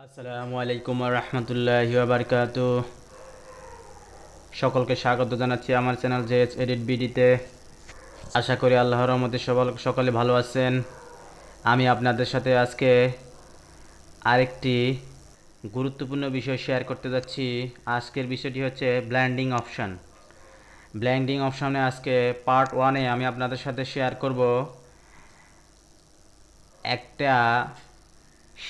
আসসালামু আলাইকুম রহমতুল্লাহি ওয়া বারাকাতুহু। সকলকে স্বাগত জানাচ্ছি আমার চ্যানেল জেএস এডিট বিডিতে। আশা করি আল্লাহর রহমতে সকলে ভালো আছেন। আমি আপনাদের সাথে আজকে আরেকটি গুরুত্বপূর্ণ বিষয় শেয়ার করতে যাচ্ছি। আজকের বিষয়টি হচ্ছে ব্লেন্ডিং অপশান। ব্লেন্ডিং অপশানে আজকে পার্ট 1-এ আমি আপনাদের সাথে শেয়ার করব একটা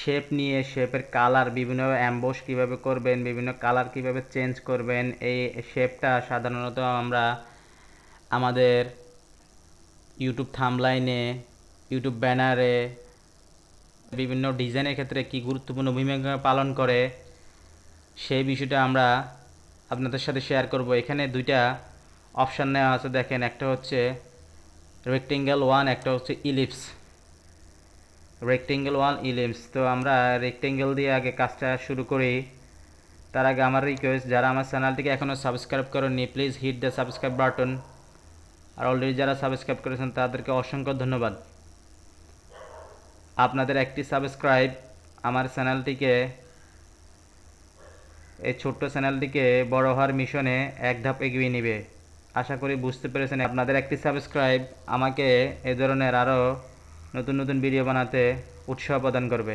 শেপ নিয়ে, শেপের কালার, বিভিন্ন অ্যাম্বোস কিভাবে করবেন, বিভিন্ন কালার কিভাবে চেঞ্জ করবেন। এই শেপটা সাধারণত আমরা আমাদের ইউটিউব থাম্বলাইনে, ইউটিউব ব্যানারে, বিভিন্ন ডিজাইনের ক্ষেত্রে কি গুরুত্বপূর্ণ ভূমিকা পালন করে সেই বিষয়টা আমরা আপনাদের সাথে শেয়ার করব। এখানে দুইটা অপশান নেওয়া আছে, দেখেন, একটা হচ্ছে রেক্টেঙ্গেল 1, একটা হচ্ছে ইলিপস। Rectangle 1, ellipse. তো আমরা রেক্টেঙ্গেল দিয়ে আগে কাজটা শুরু করি। তার আগে আমার রিকোয়েস্ট, যারা আমার চ্যানেলটিকে এখনও সাবস্ক্রাইব করেননি, please hit the subscribe button. আর অলরেডি যারা সাবস্ক্রাইব করেছেন তাদেরকে অসংখ্য ধন্যবাদ। আপনাদের একটি সাবস্ক্রাইব আমার চ্যানেলটিকে, এই ছোট্ট চ্যানেলটিকে বড় হওয়ার মিশনে এক ধাপ এগিয়ে নেবে। আশা করি বুঝতে পেরেছেন। আপনাদের একটি সাবস্ক্রাইব আমাকে এ ধরনের আরও নতুন নতুন ভিডিও বানাতে উৎসাহ প্রদান করবে।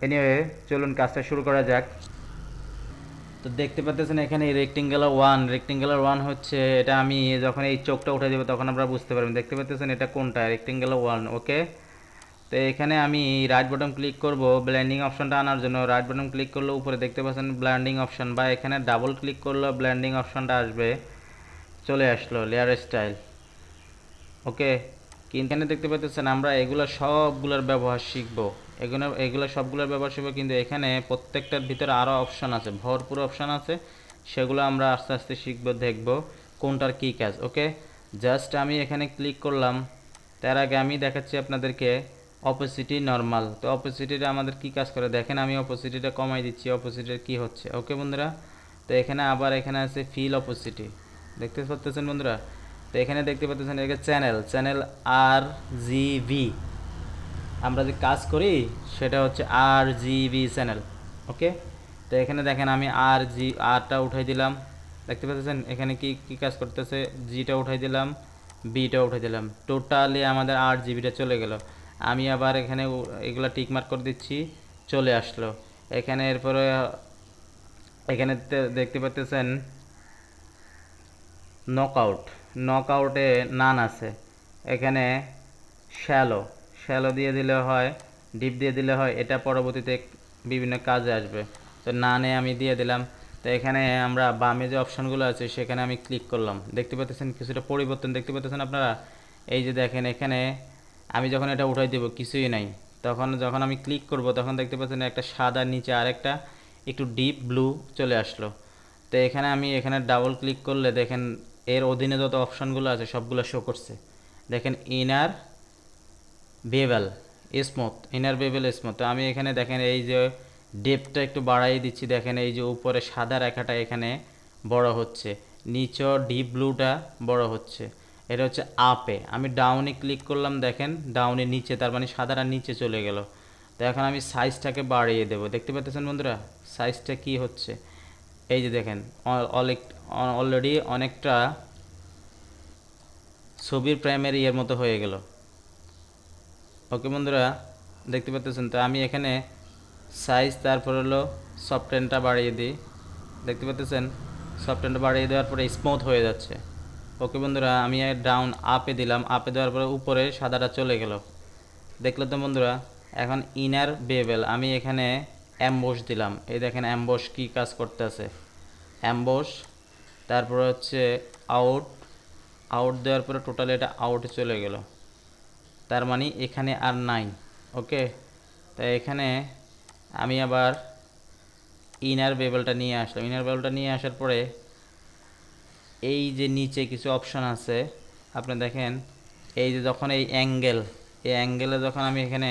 এনিওয়ে, চলুন কাজটা শুরু করা যাক। তো দেখতে পাচ্ছেন এখানে রেক্টেঙ্গুলার ওয়ান হচ্ছে এটা। আমি যখন এই চোখটা উঠে দেবো তখন আপনারা বুঝতে পারবেন। দেখতে পাচ্ছেন এটা কোনটা, রেক্টেঙ্গুলার 1। ওকে, তো এখানে আমি রাইট বাটন ক্লিক করব ব্লেন্ডিং অপশনটা আনার জন্য। রাইট বাটন ক্লিক করলে উপরে দেখতে পাচ্ছেন ব্লেন্ডিং অপশন, বা এখানে ডাবল ক্লিক করলে ব্লেন্ডিং অপশনটা আসবে, চলে আসলো লেয়ার স্টাইল। ওকে, কিন্তু এখানে দেখতে পাচ্ছেন আমরা এগুলো সবগুলোর ব্যবহার শিখব। এগুলো সবগুলোর ব্যবহার শিখব, কিন্তু এখানে প্রত্যেকটার ভিতরে আরও অপশান আছে, ভরপুর অপশান আছে। সেগুলো আমরা আস্তে আস্তে শিখব, দেখব কোনটার কী কাজ। ওকে, জাস্ট আমি এখানে ক্লিক করলাম। তার আগে আমি দেখাচ্ছি আপনাদেরকে অপোসিটি, নর্মাল। তো অপোসিটিটা আমাদের কী কাজ করে দেখেন। আমি অপোসিটিটা কমাই দিচ্ছি, অপোসিটির কী হচ্ছে। ওকে বন্ধুরা, তো এখানে আবার এখানে আছে ফিল অপোসিটি, দেখতে পাচ্ছেন বন্ধুরা। তো এখানে দেখতে পাচ্ছেন এখানে চ্যানেল RGB। আমরা যে কাজ করি সেটা হচ্ছে RGB চ্যানেল। ওকে, তো এখানে দেখেন আমি আরটা উঠাই দিলাম। দেখতে পাচ্ছেন এখানে কি কি কাজ করতেছে। জিটা উঠাই দিলাম, বিটা উঠাই দিলাম, টোটালি আমাদের RGBটা চলে গেল। আমি আবার এখানে এগুলা টিকমার্ক করে দিচ্ছি, চলে আসলো এখানে। এরপরে এখানে দেখতে পাচ্ছেন নকআউটে নান আছে। এখানে শ্যালো শ্যালো দিয়ে দিলে হয়, ডিপ দিয়ে দিলে হয়, এটা পরবর্তীতে বিভিন্ন কাজে আসবে। তো নানে আমি দিয়ে দিলাম। তো এখানে আমরা বামে যে অপশানগুলো আছে সেখানে আমি ক্লিক করলাম। দেখতে পাচ্ছেন কিছুটা পরিবর্তন দেখতে পাচ্ছেন আপনারা। এই যে দেখেন এখানে আমি যখন এটা উঠাই দেব কিছুই নাই, তখন যখন আমি ক্লিক করব তখন দেখতে পাচ্ছেন একটা সাদা, নিচে আরেকটা একটু ডিপ ব্লু চলে আসলো। তো এখানে ডাবল ক্লিক করলে দেখেন এর অধীনে যত অপশানগুলো আছে সবগুলো শো করছে। দেখেন ইনার বেভেল স্মুথ। তো আমি এখানে দেখেন এই যে ডেপটা একটু বাড়াই দিচ্ছি। দেখেন এই যে উপরে সাদা রেখাটা এখানে বড় হচ্ছে, নিচেও ডিপ ব্লুটা বড় হচ্ছে। এটা হচ্ছে আপে। আমি ডাউনে ক্লিক করলাম, দেখেন ডাউনে নিচে, তার মানে সাদাটা নিচে চলে গেল। তো এখন আমি সাইজটাকে বাড়িয়ে দেবো। দেখতে পাচ্ছেন বন্ধুরা সাইজটা কি হচ্ছে। এই যে দেখেন অলরেডি অনেকটা ছবির প্রাইমারি এর মতো হয়ে গেল। ওকে বন্ধুরা, দেখতে পাচ্ছেন। তো আমি এখানে সাইজ, তারপর হলো সফটটেনটা বাড়িয়ে দিই। দেখতে পাচ্ছেন সফটটেনটা বাড়িয়ে দেওয়ার পরে স্মুথ হয়ে যাচ্ছে। ওকে বন্ধুরা, আমি ডাউন আপে দিলাম, আপে দেওয়ার পরে উপরে সাদাটা চলে গেল। দেখলে তো বন্ধুরা। এখন ইনার বেভেল আমি এখানে অ্যাম্বোস দিলাম। এই দেখেন অ্যাম্বোস কী কাজ করতেছে। অ্যাম্বোস, তারপরে হচ্ছে আউট। আউট দেওয়ার পরে টোটালি এটা আউটে চলে গেল, তার মানে এখানে আর নাই। ওকে, তাই এখানে আমি আবার ইনার বেভেলটা নিয়ে আসলাম। ইনার বেভেলটা নিয়ে আসার পরে এই যে নিচে কিছু অপশান আছে আপনি দেখেন। এই যে যখন এই অ্যাঙ্গেলে যখন আমি এখানে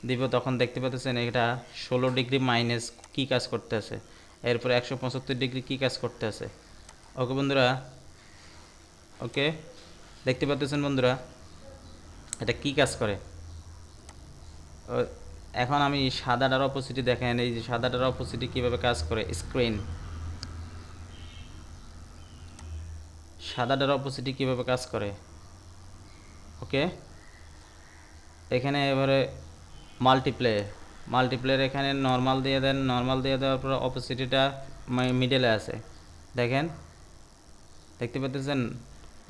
দিব তখন দেখতে পাচ্ছেন এটা 16 ডিগ্রি মাইনাস কী কাজ করতেছে, এরপরে 175 ডিগ্রি কী কাজ করতেছে। ওকে বন্ধুরা, ওকে, দেখতে পাচ্ছেন বন্ধুরা এটা কি কাজ করে। এখন আমি সাদাটার অপোজিটে দেখেন, এই যে সাদাটার অপোজিটে কীভাবে কাজ করে। স্ক্রিন, সাদাটার অপোজিটে কীভাবে কাজ করে। ওকে, এখানে এবারে মাল্টিপ্লেয়ার এখানে নর্মাল দিয়ে দেন। নর্মাল দিয়ে দেওয়ার পর অপোজিটিটা মিডলে আছে, দেখেন, দেখতে পাচ্ছেন।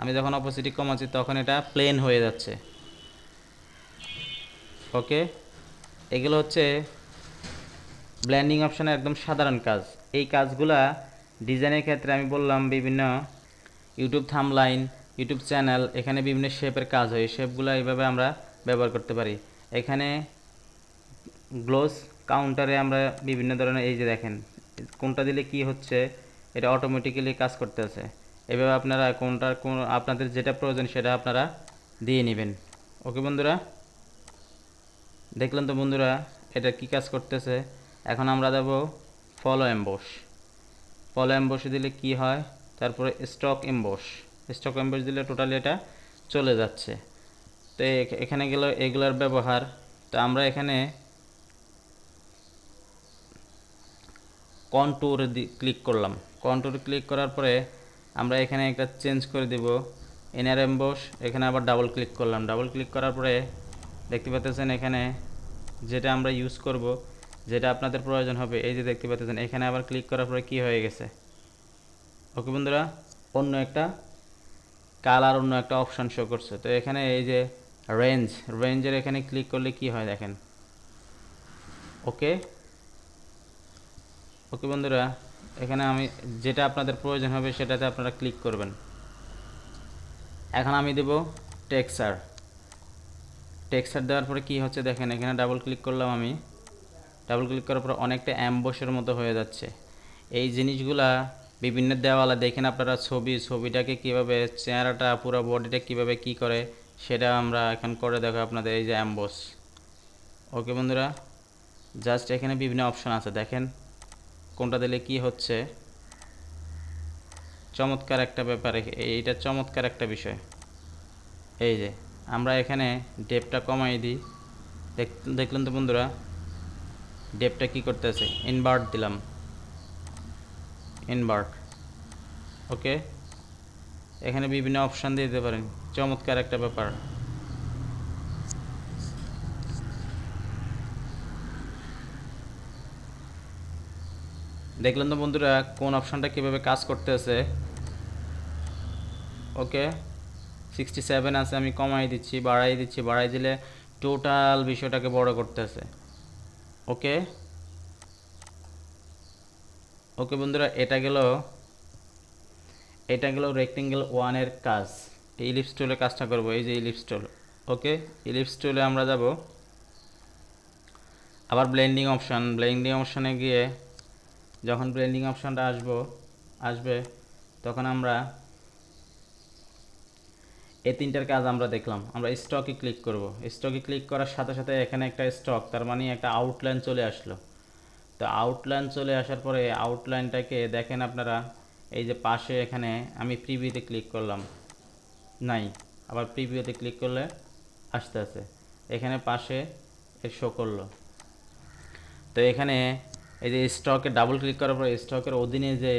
আমি যখন অপোজিটি কমাচ্ছি তখন এটা প্লেন হয়ে যাচ্ছে। ওকে, এগুলো হচ্ছে ব্লেন্ডিং অপশানের একদম সাধারণ কাজ। এই কাজগুলা ডিজাইনের ক্ষেত্রে আমি বললাম বিভিন্ন ইউটিউব থাম্বলাইন, ইউটিউব চ্যানেল, এখানে বিভিন্ন শেপের কাজ হয়। শেপগুলো এইভাবে আমরা ব্যবহার করতে পারি। এখানে গ্লোস কাউন্টারে আমরা বিভিন্ন ধরনের, এই যে দেখেন কোনটা দিলে কি হচ্ছে, এটা অটোমেটিক্যালি কাজ করতেছে। এভাবে আপনারা কোন আপনাদের যেটা প্রয়োজন সেটা আপনারা দিয়ে নেবেন। ওকে বন্ধুরা, দেখলেন তো বন্ধুরা এটা কি কাজ করতেছে। এখন আমরা দেব ফলো এমবসে দিলে কি হয়, তারপরে স্টক এমবস দিলে টোটালি এটা চলে যাচ্ছে। তো এখানে গেল এগুলার ব্যবহার। তো আমরা এখানে কন্ট্যুর ক্লিক করলাম। কন্ট্যুর ক্লিক করার পরে আমরা এখানে একটা চেঞ্জ করে দিব, ইনার এমবস। এখানে আবার ডাবল ক্লিক করলাম। ডাবল ক্লিক করার পরে দেখতে পাচ্ছেন এখানে যেটা আমরা ইউজ করব, যেটা আপনাদের প্রয়োজন হবে, এই যে দেখতে পাচ্ছেন এখানে আবার ক্লিক করার পরে কি হয়ে গেছে। ওকে বন্ধুরা, অন্য একটা কালার, অন্য একটা অপশান শো করছে। তো এখানে এই যে রেঞ্জের এখানে ক্লিক করলে কি হয় দেখেন। ওকে ওকে বন্ধুরা, এখানে আমি যেটা আপনাদের প্রয়োজন হবে সেটাতে আপনারা ক্লিক করবেন। এখন আমি দেব টেক্সচার দেওয়ার পরে কি হচ্ছে দেখেন, এখানে ডাবল ক্লিক করলাম। আমি ডাবল ক্লিক করার পর অনেকটা অ্যাম্বসের মতো হয়ে যাচ্ছে। এই জিনিসগুলা বিভিন্ন দেওয়ালে দেখেন আপনারা, ছবিটাকে কিভাবে, চেহারাটা পুরো বডিটা কিভাবে কি করে সেটা আমরা এখন করে দেখো আপনাদের। এই যে অ্যাম্বস। ওকে বন্ধুরা, জাস্ট এখানে বিভিন্ন অপশান আছে, দেখেন কোনটা দিলে কি হচ্ছে। চমৎকার একটা ব্যাপার, এইটা চমৎকার একটা বিষয়। এই যে আমরা এখানে ডেপটা কমাই দিই, দেখলেন তো বন্ধুরা ডেপটা কি করতেছে। ইনভার্ট দিলাম, ইনভার্ট। ওকে, এখানে বিভিন্ন অপশান দিয়ে দিতে পারেন, চমৎকার একটা ব্যাপার। দেখলেন তো বন্ধুরা কোন অপশানটা কীভাবে কাজ করতেছে। ওকে, 67 আছে, আমি কমাই দিচ্ছি, বাড়াই দিলে টোটাল বিষয়টাকে বড় করতেছে। ওকে ওকে বন্ধুরা, এটা গেল রেক্টেঙ্গেল ওয়ানের কাজ। এই ইলিপস টুলে কাজটা করব, এই যে ইলিপস টুল। ওকে, ইলিপস টুলে আমরা যাব আবার ব্লেন্ডিং অপশানে গিয়ে যখন ব্লেন্ডিং অপশানটা আসবে তখন আমরা এই তিনটার কাজ আমরা দেখলাম। আমরা স্টকে ক্লিক করব। স্টকে ক্লিক করার সাথে সাথে এখানে একটা স্টক, তার মানে একটা আউটলাইন চলে আসলো। তো আউটলাইন চলে আসার পরে আউটলাইনটাকে দেখেন আপনারা, এই যে পাশে এখানে আমি প্রিভিউতে ক্লিক করলাম, নাই, আবার প্রিভিউতে ক্লিক করলে আসতে আছে, এখানে পাশে শো করলো। তো এখানে এই যে স্টকে ডাবল ক্লিক করার পরে স্টকের অধীনে যে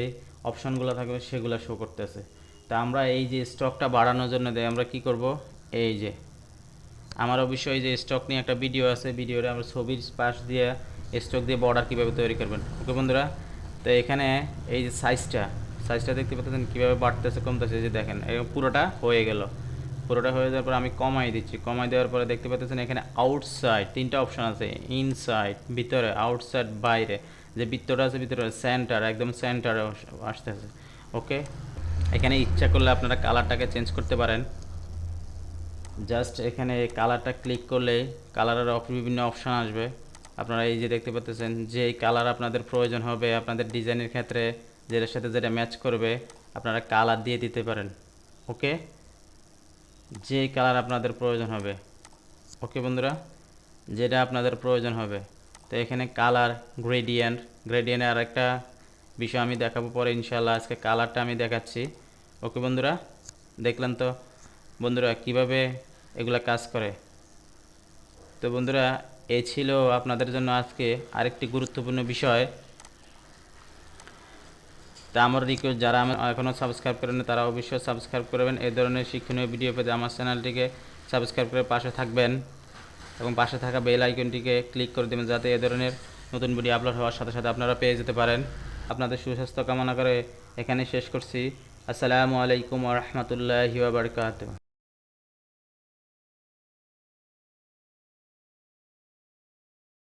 অপশানগুলো থাকবে সেগুলো শো করতেছে। তা আমরা এই যে স্টকটা বাড়ানোর জন্য আমরা কি করব, এই যে আমার অবশ্যই যে স্টক নিয়ে একটা ভিডিও আছে, ভিডিওটা আমরা ছবির পাশ দিয়ে স্টক দিয়ে বর্ডার কীভাবে তৈরি করবেন। ওকে বন্ধুরা, তো এখানে এই যে সাইজটা দেখতে পাচ্ছেন কীভাবে বাড়তেছে কমতেছে, যে দেখেন পুরোটা হয়ে গেল। পুরোটা হয়ে যাওয়ার পর আমি কমাই দিচ্ছি। কমাই দেওয়ার পরে দেখতে পাচ্ছেন এখানে আউটসাইড তিনটা অপশান আছে, ইনসাইড ভিতরে, আউটসাইড বাইরে। যে বৃত্তটা আছে ভিতরে সেন্টার, একদম সেন্টারে আসতেছে। ওকে, এখানে ইচ্ছা করলে আপনারা কালারটাকে চেঞ্জ করতে পারেন। জাস্ট এখানে কালারটা ক্লিক করলে কালারের বিভিন্ন অপশান আসবে। আপনারা এই যে দেখতে পাচ্ছেন যে কালার আপনাদের প্রয়োজন হবে আপনাদের ডিজাইনের ক্ষেত্রে, যেটার সাথে যেটা ম্যাচ করবে আপনারা কালার দিয়ে দিতে পারেন। ওকে, যে কালার আপনাদের প্রয়োজন হবে। ওকে বন্ধুরা, যেটা আপনাদের প্রয়োজন হবে। তো এখানে কালার গ্রেডিয়েন্টের আর একটা বিষয় আমি দেখাবো পরে ইনশাআল্লাহ। আজকে কালারটা আমি দেখাচ্ছি। ওকে বন্ধুরা, দেখলেন তো বন্ধুরা কিভাবে এগুলা কাজ করে। তো বন্ধুরা এই ছিল আপনাদের জন্য আজকে আরেকটি গুরুত্বপূর্ণ বিষয়। তা আমার রিকোয়েস্ট, যারা এখনও সাবস্ক্রাইব করেন তারা অবশ্যই সাবস্ক্রাইব করবেন। এই ধরনের শিক্ষণীয় ভিডিও পেতে আমার চ্যানেলটিকে সাবস্ক্রাইব করে পাশে থাকবেন এবং পাশে থাকা বেল আইকনটিকে ক্লিক করে দেবেন, যাতে এ ধরনের নতুন ভিডিও আপলোড হওয়ার সাথে সাথে আপনারা পেয়ে যেতে পারেন। আপনাদের সুস্বাস্থ্য কামনা করে এখানে শেষ করছি। আসসালামু আলাইকুম ওয়া রাহমাতুল্লাহি ওয়া বারাকাতুহু।